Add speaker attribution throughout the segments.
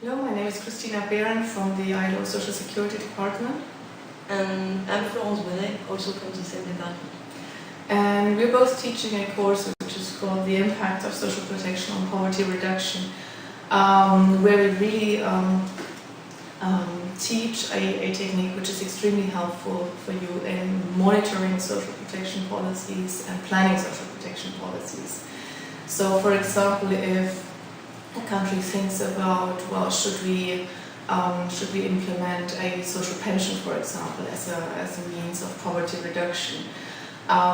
Speaker 1: Hello, my name is Christina Behren from the ILO Social Security Department.
Speaker 2: And I'm Florence Bonnet, also from the same department.
Speaker 1: And we're both teaching a course which is called The Impact of Social Protection on Poverty Reduction, where we really teach a technique which is extremely helpful for you in monitoring social protection policies and planning social protection policies. So, for example, if a country thinks about, well, should we implement a social pension, for example, as a means of poverty reduction?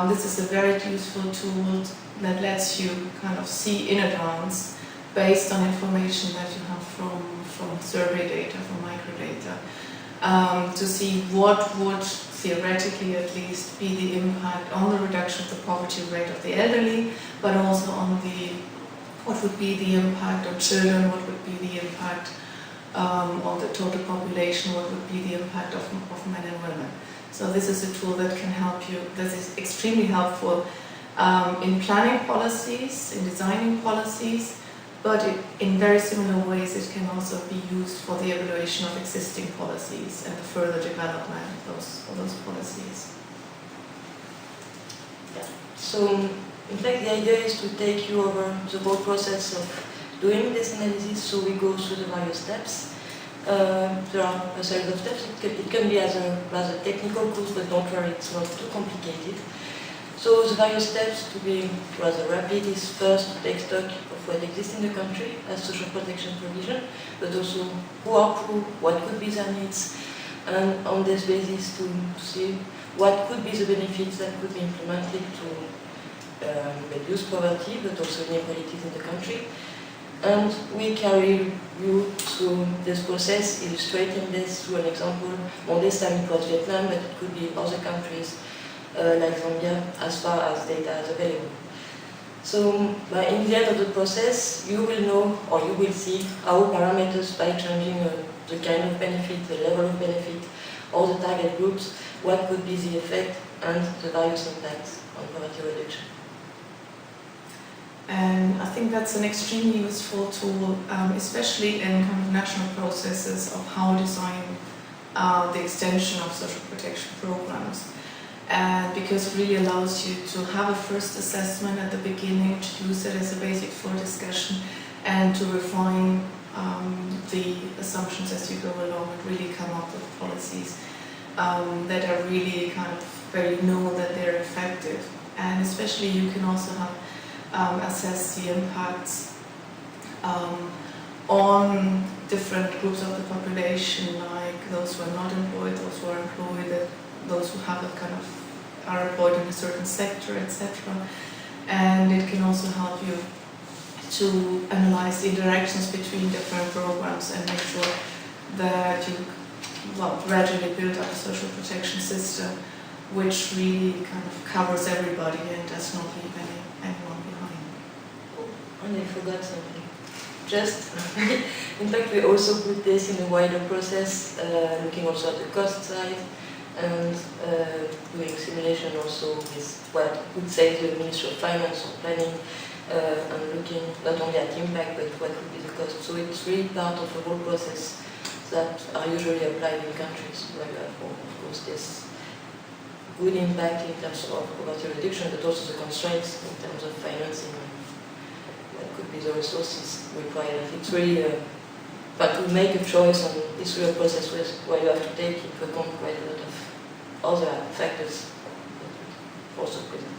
Speaker 1: This is a very useful tool that lets you kind of see in advance, based on information that you have from survey data, from microdata, to see what would theoretically at least be the impact on the reduction of the poverty rate of the elderly, but also on what would be the impact on children, what would be the impact on the total population, what would be the impact of men and women. So this is a tool that can help you, that is extremely helpful in planning policies, in designing policies, but in very similar ways it can also be used for the evaluation of existing policies and the further development of those policies.
Speaker 2: Yeah. So, in fact, the idea is to take you over the whole process of doing this analysis, so we go through the various steps. There are a series of steps. It can be as a rather technical course, but don't worry, it's not too complicated. So the various steps, to be rather rapid, is first to take stock of what exists in the country as social protection provision, but also who are who, what could be their needs, and on this basis to see what could be the benefits that could be implemented to reduce poverty, but also inequalities in the country. And we carry you through this process, illustrating this through an example. Well, this time it was Vietnam, but it could be other countries like Zambia, as far as data is available. So, in the end of the process, you will know, or you will see how parameters, by changing the kind of benefit, the level of benefit, or the target groups, what could be the effect and the various impacts on poverty reduction.
Speaker 1: And I think that's an extremely useful tool, especially in kind of national processes of how to design the extension of social protection programs. And because it really allows you to have a first assessment at the beginning, to use it as a basis for discussion, and to refine the assumptions as you go along and really come up with policies that are really kind of where you know that they're effective. And especially you can also have assess the impacts on different groups of the population, like those who are not employed, those who are employed, those who have a kind of are employed in a certain sector, etc. And it can also help you to analyze the interactions between different programs and make sure that you gradually build up a social protection system which really kind of covers everybody and does not leave anyone behind.
Speaker 2: And I forgot something. In fact, we also put this in a wider process, looking also at the cost side, and doing simulation also with what would say the Ministry of Finance or Planning, and looking not only at impact but what would be the cost. So it's really part of the whole process that are usually applied in countries where you have, of course, this good impact in terms of poverty reduction, but also the constraints in terms of financing. What could be the resources required? It's really, but to make a choice on this real process where you have to take into account quite a lot of other factors that also present.